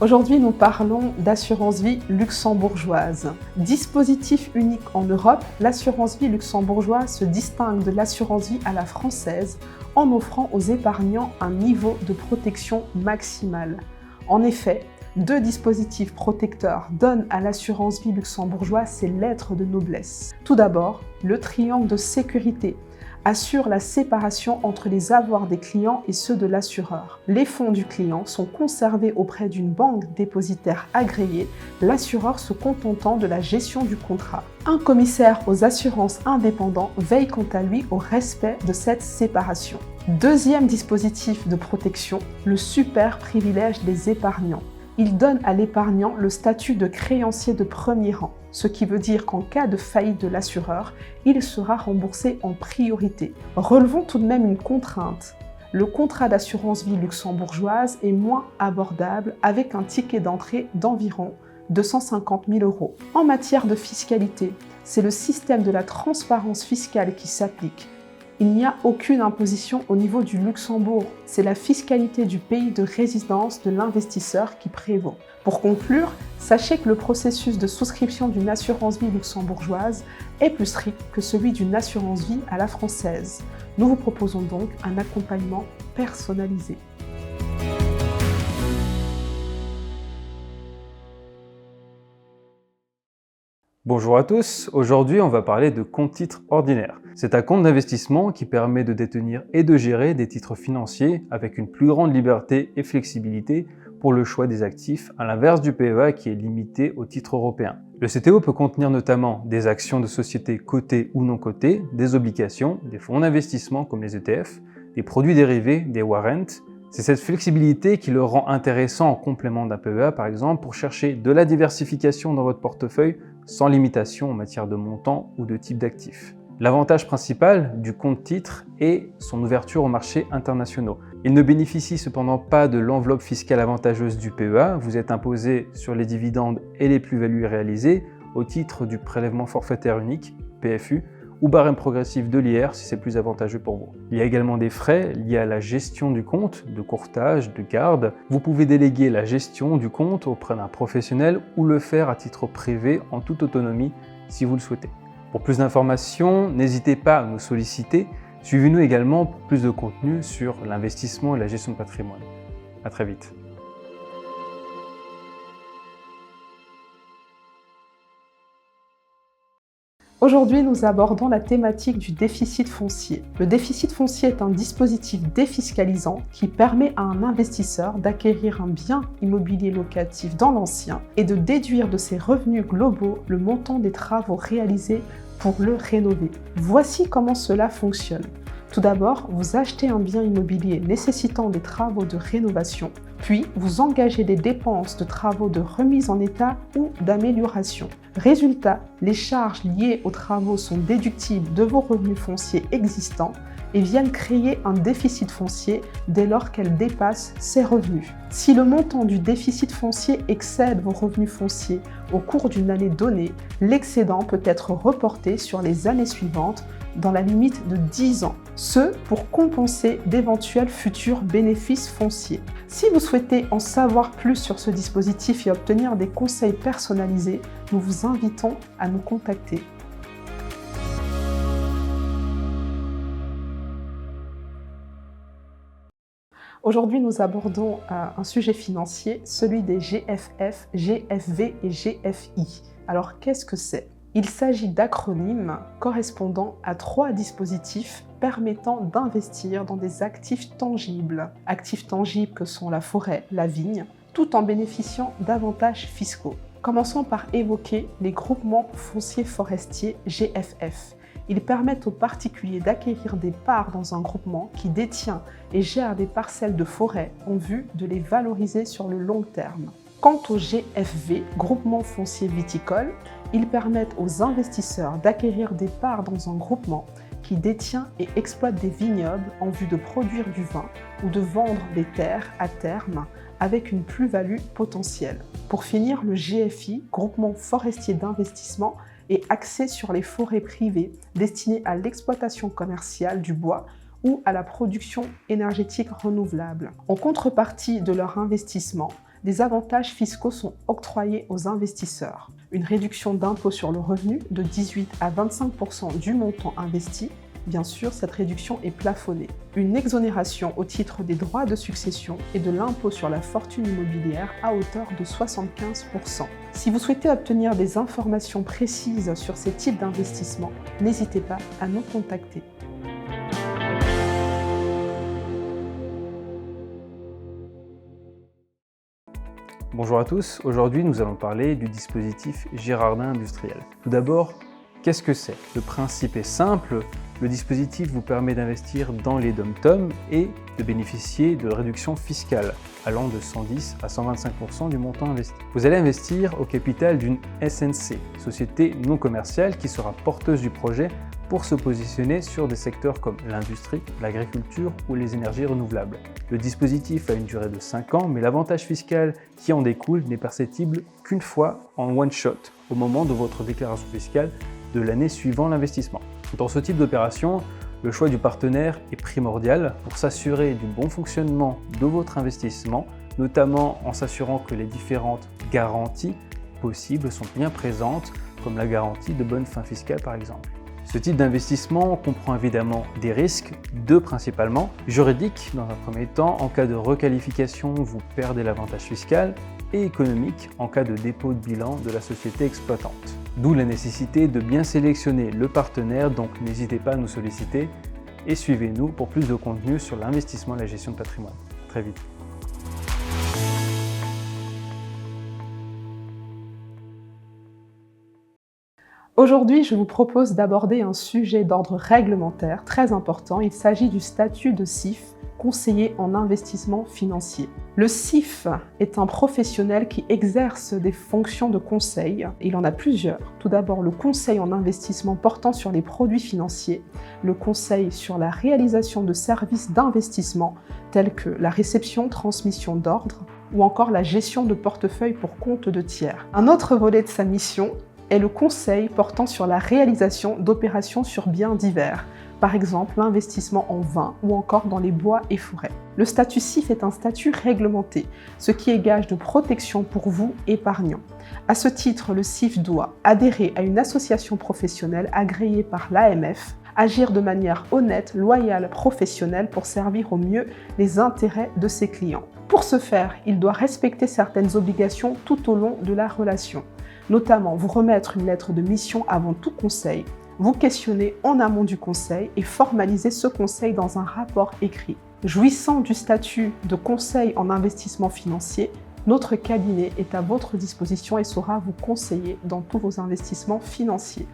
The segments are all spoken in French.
Aujourd'hui, nous parlons d'assurance vie luxembourgeoise. Dispositif unique en Europe, l'assurance vie luxembourgeoise se distingue de l'assurance vie à la française en offrant aux épargnants un niveau de protection maximale. En effet, 2 dispositifs protecteurs donnent à l'assurance vie luxembourgeoise ses lettres de noblesse. Tout d'abord, le triangle de sécurité assure la séparation entre les avoirs des clients et ceux de l'assureur. Les fonds du client sont conservés auprès d'une banque dépositaire agréée, l'assureur se contentant de la gestion du contrat. Un commissaire aux assurances indépendant veille quant à lui au respect de cette séparation. Deuxième dispositif de protection, le super privilège des épargnants. Il donne à l'épargnant le statut de créancier de premier rang, ce qui veut dire qu'en cas de faillite de l'assureur, il sera remboursé en priorité. Relevons tout de même une contrainte. Le contrat d'assurance vie luxembourgeoise est moins abordable avec un ticket d'entrée d'environ 250 000 €. En matière de fiscalité, c'est le système de la transparence fiscale qui s'applique. Il n'y a aucune imposition au niveau du Luxembourg. C'est la fiscalité du pays de résidence de l'investisseur qui prévaut. Pour conclure, sachez que le processus de souscription d'une assurance vie luxembourgeoise est plus strict que celui d'une assurance vie à la française. Nous vous proposons donc un accompagnement personnalisé. Bonjour à tous, aujourd'hui on va parler de compte titres ordinaire. C'est un compte d'investissement qui permet de détenir et de gérer des titres financiers avec une plus grande liberté et flexibilité pour le choix des actifs, à l'inverse du PEA qui est limité aux titres européens. Le CTO peut contenir notamment des actions de sociétés cotées ou non cotées, des obligations, des fonds d'investissement comme les ETF, des produits dérivés, des warrants. C'est cette flexibilité qui le rend intéressant en complément d'un PEA par exemple pour chercher de la diversification dans votre portefeuille sans limitation en matière de montant ou de type d'actifs. L'avantage principal du compte titre est son ouverture aux marchés internationaux. Il ne bénéficie cependant pas de l'enveloppe fiscale avantageuse du PEA, vous êtes imposé sur les dividendes et les plus-values réalisées au titre du prélèvement forfaitaire unique, PFU, ou barème progressif de l'IR si c'est plus avantageux pour vous. Il y a également des frais liés à la gestion du compte, de courtage, de garde. Vous pouvez déléguer la gestion du compte auprès d'un professionnel ou le faire à titre privé en toute autonomie si vous le souhaitez. Pour plus d'informations, n'hésitez pas à nous solliciter. Suivez-nous également pour plus de contenu sur l'investissement et la gestion de patrimoine. À très vite. Aujourd'hui, nous abordons la thématique du déficit foncier. Le déficit foncier est un dispositif défiscalisant qui permet à un investisseur d'acquérir un bien immobilier locatif dans l'ancien et de déduire de ses revenus globaux le montant des travaux réalisés pour le rénover. Voici comment cela fonctionne. Tout d'abord, vous achetez un bien immobilier nécessitant des travaux de rénovation, puis vous engagez des dépenses de travaux de remise en état ou d'amélioration. Résultat, les charges liées aux travaux sont déductibles de vos revenus fonciers existants et viennent créer un déficit foncier dès lors qu'elles dépassent ces revenus. Si le montant du déficit foncier excède vos revenus fonciers au cours d'une année donnée, l'excédent peut être reporté sur les années suivantes dans la limite de 10 ans, ce pour compenser d'éventuels futurs bénéfices fonciers. Si vous souhaitez en savoir plus sur ce dispositif et obtenir des conseils personnalisés, nous vous invitons à nous contacter. Aujourd'hui, nous abordons un sujet financier, celui des GFF, GFV et GFI. Alors, qu'est-ce que c'est ? Il s'agit d'acronymes correspondant à 3 dispositifs permettant d'investir dans des actifs tangibles. Actifs tangibles que sont la forêt, la vigne, tout en bénéficiant d'avantages fiscaux. Commençons par évoquer les groupements fonciers forestiers GFF. Ils permettent aux particuliers d'acquérir des parts dans un groupement qui détient et gère des parcelles de forêt en vue de les valoriser sur le long terme. Quant au GFV, groupement foncier viticole, ils permettent aux investisseurs d'acquérir des parts dans un groupement qui détient et exploite des vignobles en vue de produire du vin ou de vendre des terres à terme avec une plus-value potentielle. Pour finir, le GFI, groupement forestier d'investissement, est axé sur les forêts privées destinées à l'exploitation commerciale du bois ou à la production énergétique renouvelable. En contrepartie de leur investissement, des avantages fiscaux sont octroyés aux investisseurs. Une réduction d'impôt sur le revenu de 18 à 25% du montant investi. Bien sûr, cette réduction est plafonnée. Une exonération au titre des droits de succession et de l'impôt sur la fortune immobilière à hauteur de 75%. Si vous souhaitez obtenir des informations précises sur ces types d'investissements, n'hésitez pas à nous contacter. Bonjour à tous, aujourd'hui nous allons parler du dispositif Girardin Industriel. Tout d'abord, qu'est-ce que c'est? Le principe est simple, le dispositif vous permet d'investir dans les DOM-TOM et de bénéficier de réductions fiscales allant de 110 à 125% du montant investi. Vous allez investir au capital d'une SNC, société non commerciale qui sera porteuse du projet pour se positionner sur des secteurs comme l'industrie, l'agriculture ou les énergies renouvelables. Le dispositif a une durée de 5 ans, mais l'avantage fiscal qui en découle n'est perceptible qu'une fois en one shot, au moment de votre déclaration fiscale de l'année suivant l'investissement. Dans ce type d'opération, le choix du partenaire est primordial pour s'assurer du bon fonctionnement de votre investissement, notamment en s'assurant que les différentes garanties possibles sont bien présentes, comme la garantie de bonne fin fiscale par exemple. Ce type d'investissement comprend évidemment des risques, deux principalement. Juridique, dans un premier temps, en cas de requalification, vous perdez l'avantage fiscal, et économique, en cas de dépôt de bilan de la société exploitante. D'où la nécessité de bien sélectionner le partenaire, donc n'hésitez pas à nous solliciter et suivez-nous pour plus de contenu sur l'investissement et la gestion de patrimoine. À très vite. Aujourd'hui, je vous propose d'aborder un sujet d'ordre réglementaire très important. Il s'agit du statut de CIF, conseiller en investissement financier. Le CIF est un professionnel qui exerce des fonctions de conseil. Il en a plusieurs. Tout d'abord, le conseil en investissement portant sur les produits financiers, le conseil sur la réalisation de services d'investissement tels que la réception, transmission d'ordre ou encore la gestion de portefeuille pour compte de tiers. Un autre volet de sa mission est le conseil portant sur la réalisation d'opérations sur biens divers, par exemple l'investissement en vin ou encore dans les bois et forêts. Le statut CIF est un statut réglementé, ce qui est gage de protection pour vous, épargnants. À ce titre, le CIF doit adhérer à une association professionnelle agréée par l'AMF, agir de manière honnête, loyale, professionnelle pour servir au mieux les intérêts de ses clients. Pour ce faire, il doit respecter certaines obligations tout au long de la relation, notamment vous remettre une lettre de mission avant tout conseil, vous questionner en amont du conseil et formaliser ce conseil dans un rapport écrit. Jouissant du statut de conseil en investissement financier, notre cabinet est à votre disposition et saura vous conseiller dans tous vos investissements financiers.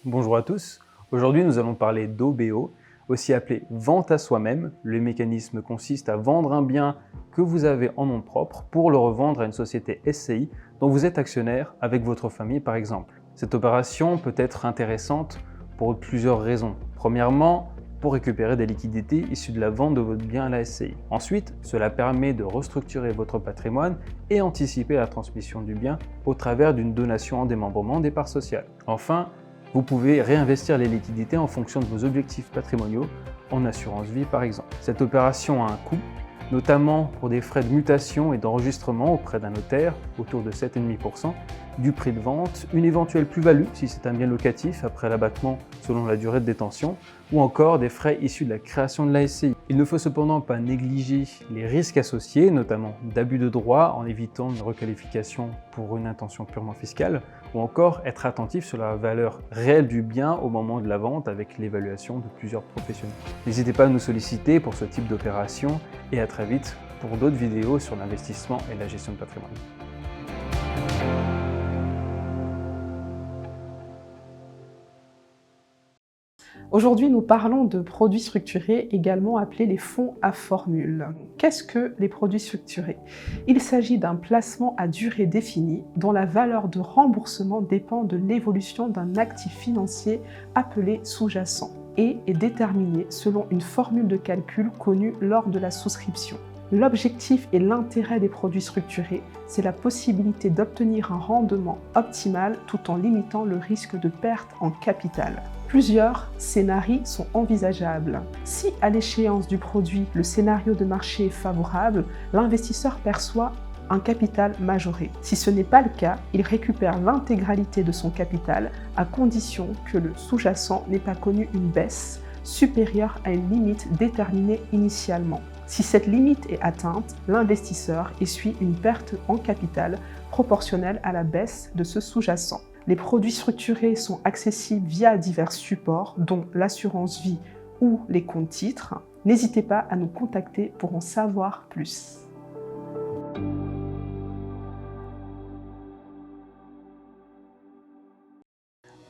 Bonjour à tous, aujourd'hui nous allons parler d'OBO, aussi appelé vente à soi-même. Le mécanisme consiste à vendre un bien que vous avez en nom propre pour le revendre à une société SCI dont vous êtes actionnaire avec votre famille par exemple. Cette opération peut être intéressante pour plusieurs raisons. Premièrement, pour récupérer des liquidités issues de la vente de votre bien à la SCI. Ensuite, cela permet de restructurer votre patrimoine et anticiper la transmission du bien au travers d'une donation en démembrement des parts sociales. Enfin, vous pouvez réinvestir les liquidités en fonction de vos objectifs patrimoniaux, en assurance vie par exemple. Cette opération a un coût, notamment pour des frais de mutation et d'enregistrement auprès d'un notaire, autour de 7,5%, du prix de vente, une éventuelle plus-value si c'est un bien locatif après l'abattement selon la durée de détention, ou encore des frais issus de la création de la SCI. Il ne faut cependant pas négliger les risques associés, notamment d'abus de droit en évitant une requalification pour une intention purement fiscale, ou encore être attentif sur la valeur réelle du bien au moment de la vente avec l'évaluation de plusieurs professionnels. N'hésitez pas à nous solliciter pour ce type d'opération et à très vite pour d'autres vidéos sur l'investissement et la gestion de patrimoine. Aujourd'hui, nous parlons de produits structurés, également appelés les fonds à formule. Qu'est-ce que les produits structurés? Il s'agit d'un placement à durée définie dont la valeur de remboursement dépend de l'évolution d'un actif financier appelé sous-jacent et est déterminée selon une formule de calcul connue lors de la souscription. L'objectif et l'intérêt des produits structurés, c'est la possibilité d'obtenir un rendement optimal tout en limitant le risque de perte en capital. Plusieurs scénarios sont envisageables. Si à l'échéance du produit, le scénario de marché est favorable, l'investisseur perçoit un capital majoré. Si ce n'est pas le cas, il récupère l'intégralité de son capital à condition que le sous-jacent n'ait pas connu une baisse supérieure à une limite déterminée initialement. Si cette limite est atteinte, l'investisseur essuie une perte en capital proportionnelle à la baisse de ce sous-jacent. Les produits structurés sont accessibles via divers supports, dont l'assurance vie ou les comptes titres. N'hésitez pas à nous contacter pour en savoir plus.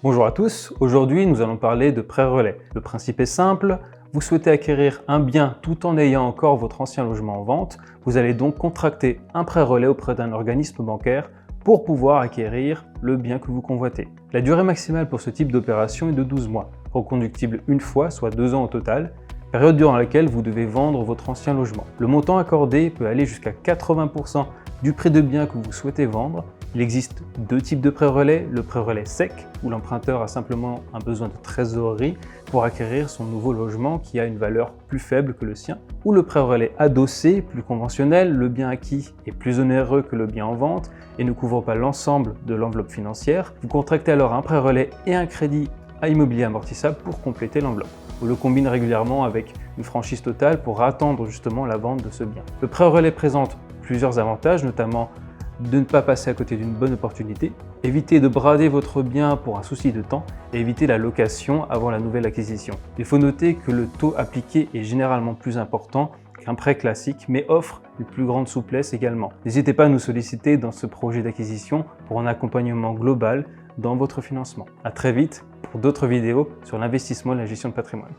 Bonjour à tous, aujourd'hui nous allons parler de prêt relais. Le principe est simple, vous souhaitez acquérir un bien tout en ayant encore votre ancien logement en vente, vous allez donc contracter un prêt relais auprès d'un organisme bancaire pour pouvoir acquérir le bien que vous convoitez. La durée maximale pour ce type d'opération est de 12 mois, reconductible une fois, soit 2 ans au total, période durant laquelle vous devez vendre votre ancien logement. Le montant accordé peut aller jusqu'à 80% du prix de bien que vous souhaitez vendre. Il existe deux types de prêt relais, le prêt relais sec, où l'emprunteur a simplement un besoin de trésorerie pour acquérir son nouveau logement qui a une valeur plus faible que le sien, ou le prêt relais adossé, plus conventionnel, le bien acquis est plus onéreux que le bien en vente et ne couvre pas l'ensemble de l'enveloppe financière. Vous contractez alors un prêt relais et un crédit à immobilier amortissable pour compléter l'enveloppe. On le combine régulièrement avec une franchise totale pour attendre justement la vente de ce bien. Le prêt relais présente plusieurs avantages, notamment de ne pas passer à côté d'une bonne opportunité, éviter de brader votre bien pour un souci de temps et éviter la location avant la nouvelle acquisition. Il faut noter que le taux appliqué est généralement plus important qu'un prêt classique, mais offre une plus grande souplesse également. N'hésitez pas à nous solliciter dans ce projet d'acquisition pour un accompagnement global dans votre financement. À très vite pour d'autres vidéos sur l'investissement et la gestion de patrimoine.